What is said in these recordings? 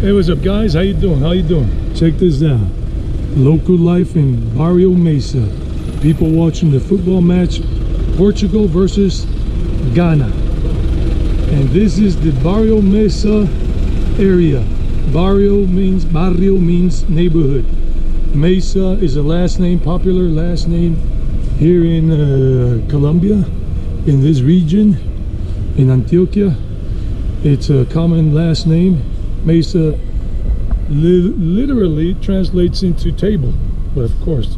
Hey, what's up, guys? How you doing? How you doing? Check this out. Local life in Barrio Mesa. People watching the football match, Portugal versus Ghana. And this is the Barrio Mesa area. Barrio means neighborhood. Mesa is a last name, popular last name here in Colombia, in this region, in Antioquia. It's a common last name. Mesa literally translates into table, but of course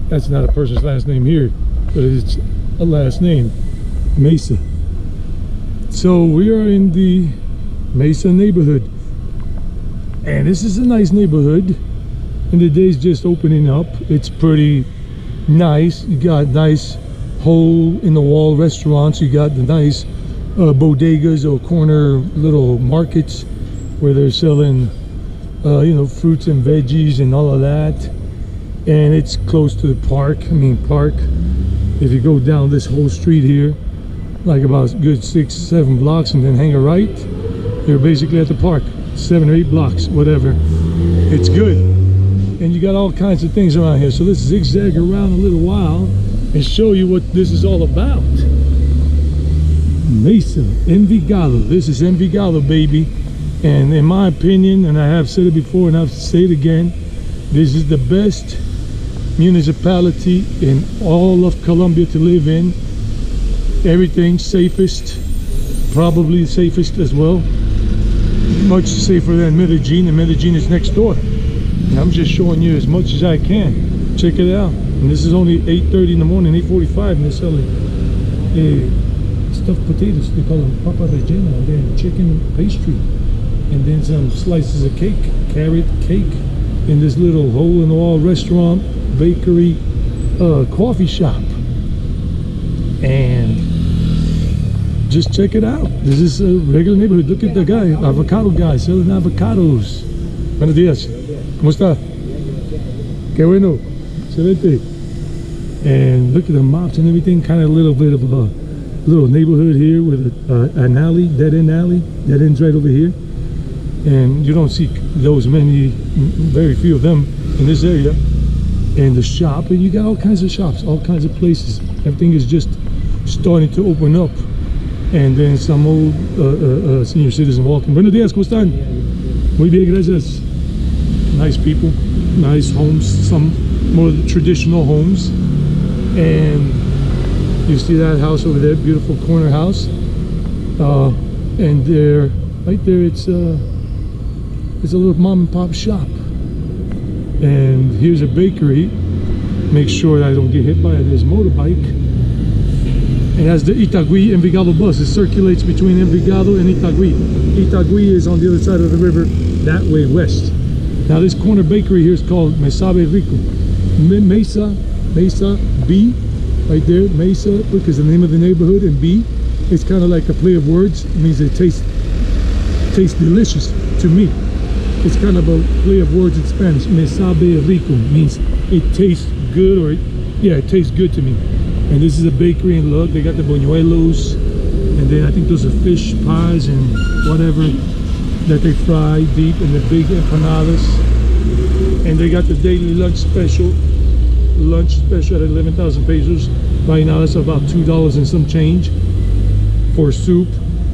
that's not a person's last name here, but it's a last name, Mesa. So we are in the Mesa neighborhood, and this is a nice neighborhood, and the day's just opening up. It's pretty nice. You got nice hole in the wall restaurants, you got the nice bodegas or corner little markets where they're selling you know, fruits and veggies and all of that. And it's close to the park. Park, if you go down this whole street here, like about a good 6-7 blocks, and then hang a right, you're basically at the park. 7 or 8 blocks, whatever. It's good. And you got all kinds of things around here. So let's zigzag around a little while and show you what this is all about. Mesa, Envigado. This is Envigado, baby. And in my opinion, and I have said it before and I'll say it again, this is the best municipality in all of Colombia to live in. Everything safest, probably safest as well. Much safer than Medellin, and Medellin is next door. And I'm just showing you as much as I can. Check it out. And this is only 8:30 in the morning, 8:45, and they're selling stuffed potatoes. They call them papa rellena, and then chicken pastry, and then some slices of cake, carrot cake, in this little hole-in-the-wall restaurant, bakery, coffee shop. And just check it out. This is a regular neighborhood. Look at the guy, avocado guy, selling avocados. Buenos días. ¿Cómo está? Qué bueno. Excelente. And look at the mops and everything. Kind of a little bit of a little neighborhood here with an alley, dead-end alley. Dead end's right over here. And you don't see those many, very few of them in this area. And the shop, and you got all kinds of shops, all kinds of places. Everything is just starting to open up. And then some old senior citizen walking. Buenos días, ¿cómo están? Muy bien, gracias. Nice people, nice homes, some more traditional homes. And you see that house over there, beautiful corner house. And there, right there, it's a little mom and pop shop. And here's a bakery. Make sure that I don't get hit by this motorbike. It has the Itagüí Envigado bus. It circulates between Envigado and Itagüí. Itagüí is on the other side of the river, that way west. Now this corner bakery here is called Mesa Rico. Mesa B, right there, Mesa, look, is the name of the neighborhood, and B, it's kind of like a play of words. It means it tastes delicious to me. It's kind of a play of words in Spanish. Mesa Rico means it tastes good, or yeah, it tastes good to me. And this is a bakery, and look, they got the buñuelos, and then I think those are fish pies and whatever that they fry deep, and the big empanadas. And they got the daily lunch special at 11,000 pesos. Right now that's about $2 and some change for soup,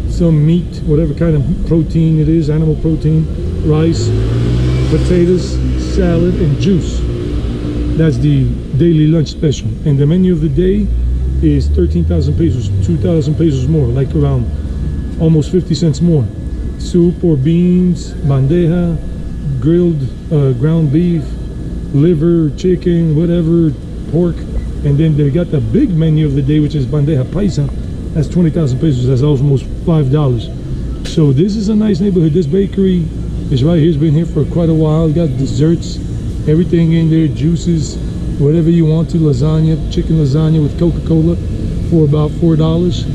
some meat, whatever kind of protein it is, animal protein, rice, potatoes, salad, and juice. That's the daily lunch special. And the menu of the day is 13,000 pesos, 2,000 pesos more, like around almost 50 cents more. Soup or beans, bandeja, grilled ground beef, liver, chicken, whatever, pork. And then they got the big menu of the day, which is bandeja paisa. That's 20,000 pesos. That's almost $5. So this is a nice neighborhood. This bakery is right here. It's been here for quite a while. Got desserts, everything in there, juices, whatever you want to. Lasagna, chicken lasagna with Coca-Cola for about $4.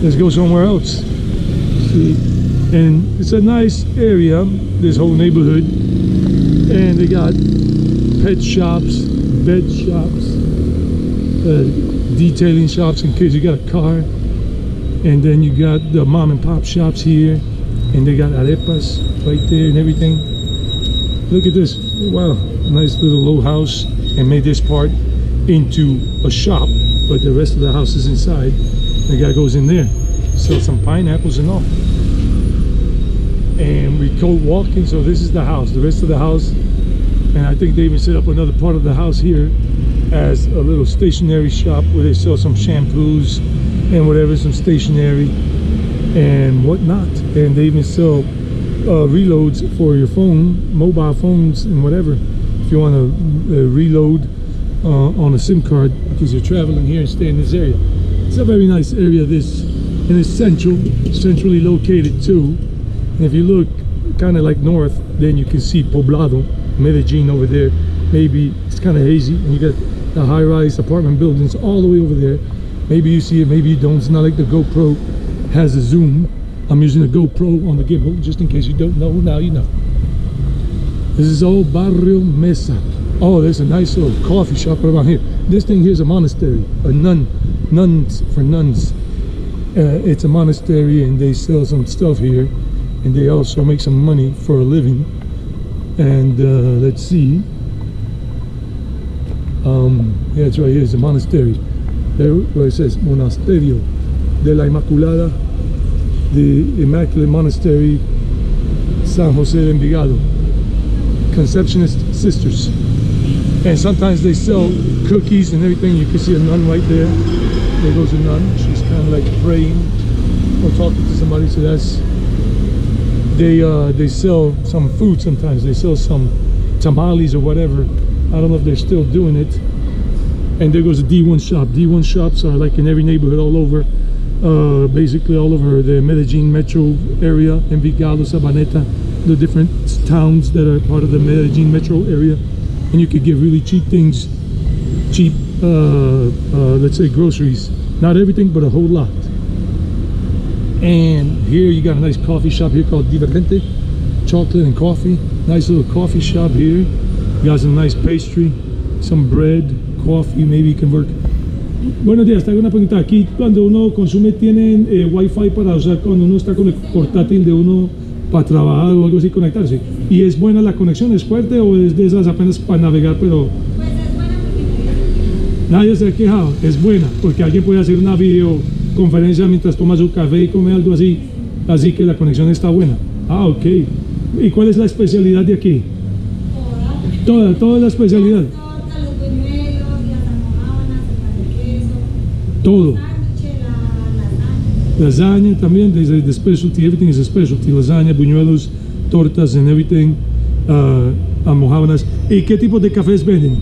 Let's go somewhere else. See, and it's a nice area, this whole neighborhood. And they got pet shops, bed shops, detailing shops in case you got a car. And then you got the mom and pop shops here. and they got arepas right there and everything. Look at this. Wow, nice little low house, and made this part into a shop, but the rest of the house is inside. The guy goes in there, sells some pineapples and all. And we go walking, so this is the house, the rest of the house. And I think they even set up another part of the house here as a little stationery shop where they sell some shampoos and whatever, some stationery and whatnot. And they even sell reloads for your phone, mobile phones and whatever, if you want to reload on a SIM card because you're traveling here and stay in this area. It's a very nice area, this, and it's centrally located too. And if you look kind of like north, then you can see Poblado, Medellin over there. Maybe it's kind of hazy, and you got the high-rise apartment buildings all the way over there. Maybe you see it, maybe you don't. It's not like the GoPro has a zoom. I'm using a GoPro on the gimbal, just in case you don't know. Now you know. This is all Barrio Mesa. Oh, there's a nice little coffee shop around here. This thing here is a monastery, a nuns for nuns. It's a monastery, and they sell some stuff here, and they also make some money for a living. And let's see. Yeah, it's right here. It's a monastery. There, where it says Monasterio de la Inmaculada, the Immaculate Monastery, San Jose de Envigado, Conceptionist Sisters. And sometimes they sell cookies and everything. You can see a nun right there. There goes a nun. She's kind of like praying or talking to somebody. So that's, they sell some food sometimes. They sell some tamales or whatever. I don't know if they're still doing it. And there goes a D1 shop. D1 shops are like in every neighborhood all over, basically all over the Medellin metro area, Envigado, Sabaneta, the different towns that are part of the Medellin metro area. And you could get really cheap things, cheap, let's say groceries. Not everything, but a whole lot. And here you got a nice coffee shop here called Divergente, chocolate and coffee. Nice little coffee shop here. You got some nice pastry, some bread, coffee, maybe you can work. Buenos días, te hago una pregunta. Aquí cuando uno consume tienen wifi para usar cuando uno está con el portátil de uno para trabajar o algo así, conectarse. ¿Y es buena la conexión? ¿Es fuerte o es de esas apenas para navegar? Pero pues es buena porque nadie se ha quejado. Es buena porque alguien puede hacer una videoconferencia mientras toma su café y come algo así, así que la conexión está buena. Ah, ok. ¿Y cuál es la especialidad de aquí? Toda la especialidad. torta, los buñuelos, las almojábanas, el pan de queso, Todo. sándwich, la lasaña. Lasagna también, the specialty, everything is a specialty. Lasagna, buñuelos, tortas and everything, almojábanas. ¿Y qué tipo de cafés venden?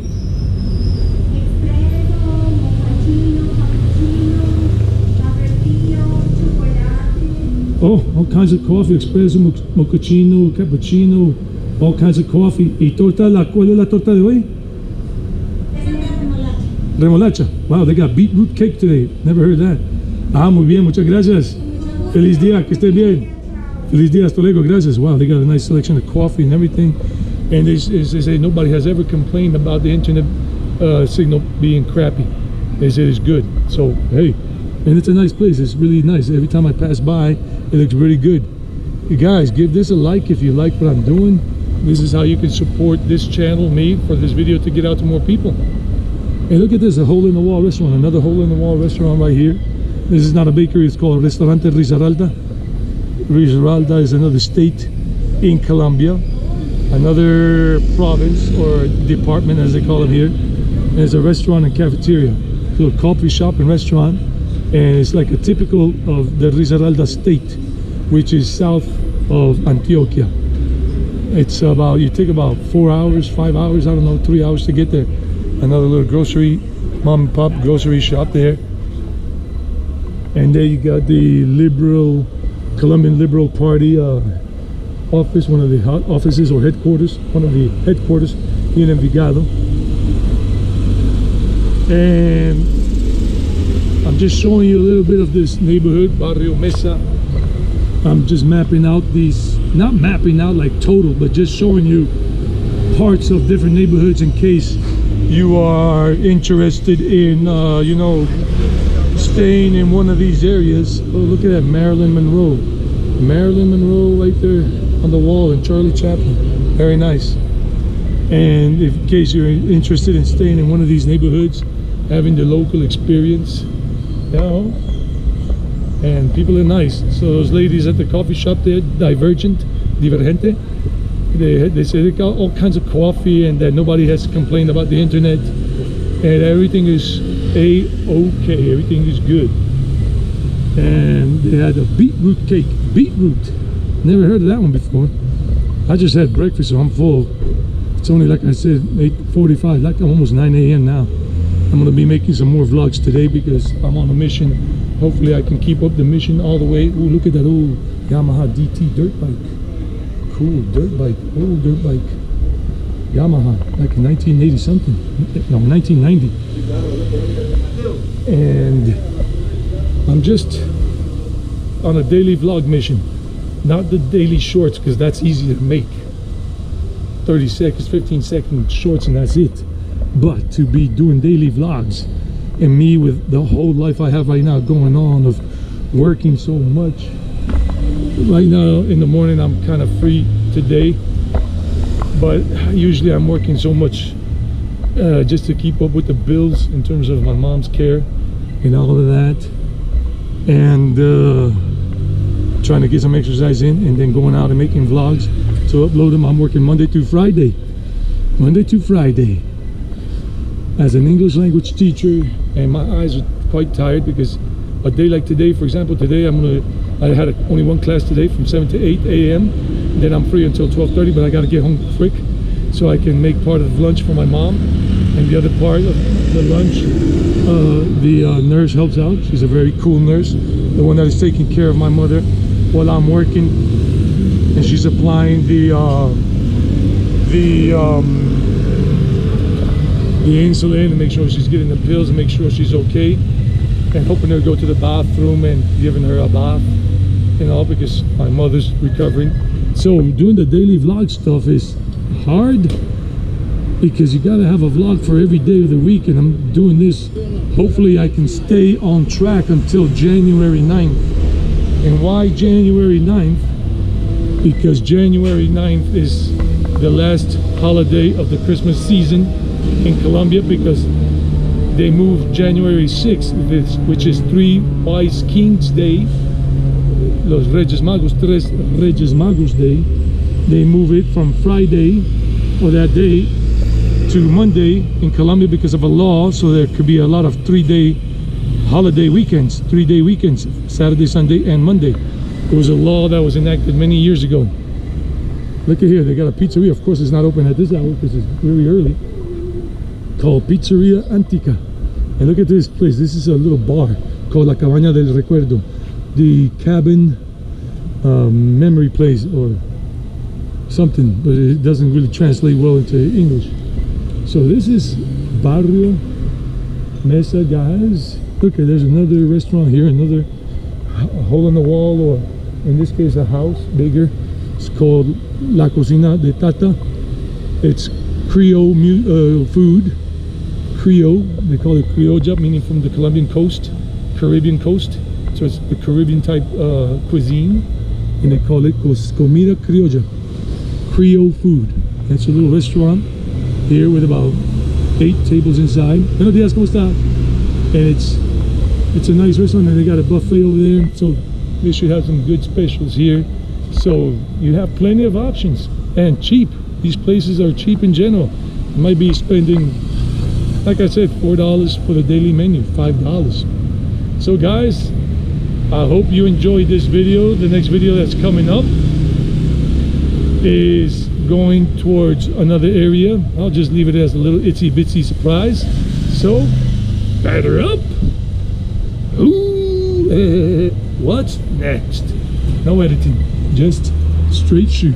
Expreso, mocachino, cappuccino, cafetillo, chocolate. Oh, all kinds of coffee, espresso, mochaccino, cappuccino, all kinds of coffee. ¿Y torta? ¿Cuál es la torta de hoy? Esa es de remolacha. Remolacha. Wow, they got beetroot cake today. Never heard that. Ah, muy bien, muchas gracias. Feliz día, que estés bien. Feliz día, hasta luego, gracias. Wow, they got a nice selection of coffee and everything. And they say nobody has ever complained about the internet signal being crappy. They say it's good. So, hey, and it's a nice place. It's really nice. Every time I pass by, it looks really good. You guys, give this a like if you like what I'm doing. This is how you can support this channel, me, for this video to get out to more people. Hey, look at this, a hole-in-the-wall restaurant. Another hole-in-the-wall restaurant right here. This is not a bakery, it's called Restaurante Risaralda. Risaralda is another state in Colombia, another province or department as they call it here. And it's a restaurant and cafeteria, a little coffee shop and restaurant. And it's like a typical of the Risaralda state, which is south of Antioquia. It's about, you take about 4 hours, 5 hours, I don't know, 3 hours to get there. Another little grocery, mom and pop grocery shop there. And there you got the Colombian Liberal Party office, one of the offices or headquarters, one of the headquarters in Envigado. And I'm just showing you a little bit of this neighborhood, Barrio Mesa. I'm just mapping out these, not mapping out like total, but just showing you parts of different neighborhoods in case you are interested in, you know, staying in one of these areas. Oh, look at that, Marilyn Monroe. Marilyn Monroe right there on the wall, and Charlie Chaplin. Very nice. And in case you're interested in staying in one of these neighborhoods, having the local experience, you know, and people are nice. So those ladies at the coffee shop there, Divergente, they say they got all kinds of coffee and that nobody has to complain about the internet, and everything is a-okay, everything is good. And they had a beetroot cake. Beetroot, never heard of that one before. I just had breakfast, so I'm full. It's only, like I said, 8:45, like almost 9 a.m. now. I'm gonna be making some more vlogs today because I'm on a mission. Hopefully I can keep up the mission all the way. Ooh, look at that old Yamaha DT dirt bike. Cool dirt bike, old dirt bike. Yamaha, like 1980 something. No, 1990. And I'm just on a daily vlog mission. Not the daily shorts, because that's easy to make. 30 seconds, 15-second shorts, and that's it. But to be doing daily vlogs, and me with the whole life I have right now going on of working so much. Right now in the morning I'm kind of free today, but usually I'm working so much just to keep up with the bills in terms of my mom's care and all of that, and trying to get some exercise in, and then going out and making vlogs to upload them. I'm working Monday through Friday as an English language teacher, and my eyes are quite tired because a day like today, for example, today I had only one class today from 7 to 8 a.m. Then I'm free until 12:30, but I got to get home quick so I can make part of the lunch for my mom, and the other part of the lunch the nurse helps out. She's a very cool nurse, the one that is taking care of my mother while I'm working, and she's applying the insulin and make sure she's getting the pills and make sure she's okay, and helping her go to the bathroom and giving her a bath, you know, because my mother's recovering. So doing the daily vlog stuff is hard because you got to have a vlog for every day of the week, and I'm doing this. Hopefully I can stay on track until January 9th. And why January 9th? Because January 9th is the last holiday of the Christmas season in Colombia, because they moved January 6th, which is Three Wise Kings Day, Los Reyes Magos, Tres Reyes Magos Day. They move it from Friday, or that day, to Monday in Colombia because of a law, so there could be a lot of 3-day holiday weekends, 3-day weekends, Saturday, Sunday, and Monday. It was a law that was enacted many years ago. Look at here, they got a pizzeria. Of course, it's not open at this hour because it's really early. Called Pizzeria Antica. And look at this place. This is a little bar called La Cabaña del Recuerdo, the cabin memory place or something, but it doesn't really translate well into English. So this is Barrio Mesa, guys. Look, there's another restaurant here, another hole in the wall, or in this case a house bigger. It's called La Cocina de Tata. It's Creole food. Creole, they call it criolla, meaning from the Colombian coast, Caribbean coast. So it's the Caribbean type cuisine, and they call it comida criolla, Creole food. That's a little restaurant here with about 8 tables inside. Buenos días, ¿cómo está? And it's a nice restaurant, and they got a buffet over there, so they should have some good specials here. So you have plenty of options, and cheap. These places are cheap in general. You might be spending, like I said, $4 for the daily menu, $5. So guys, I hope you enjoyed this video. The next video that's coming up is going towards another area. I'll just leave it as a little itsy bitsy surprise. So batter up. Ooh, what's next? No editing, just straight shoot.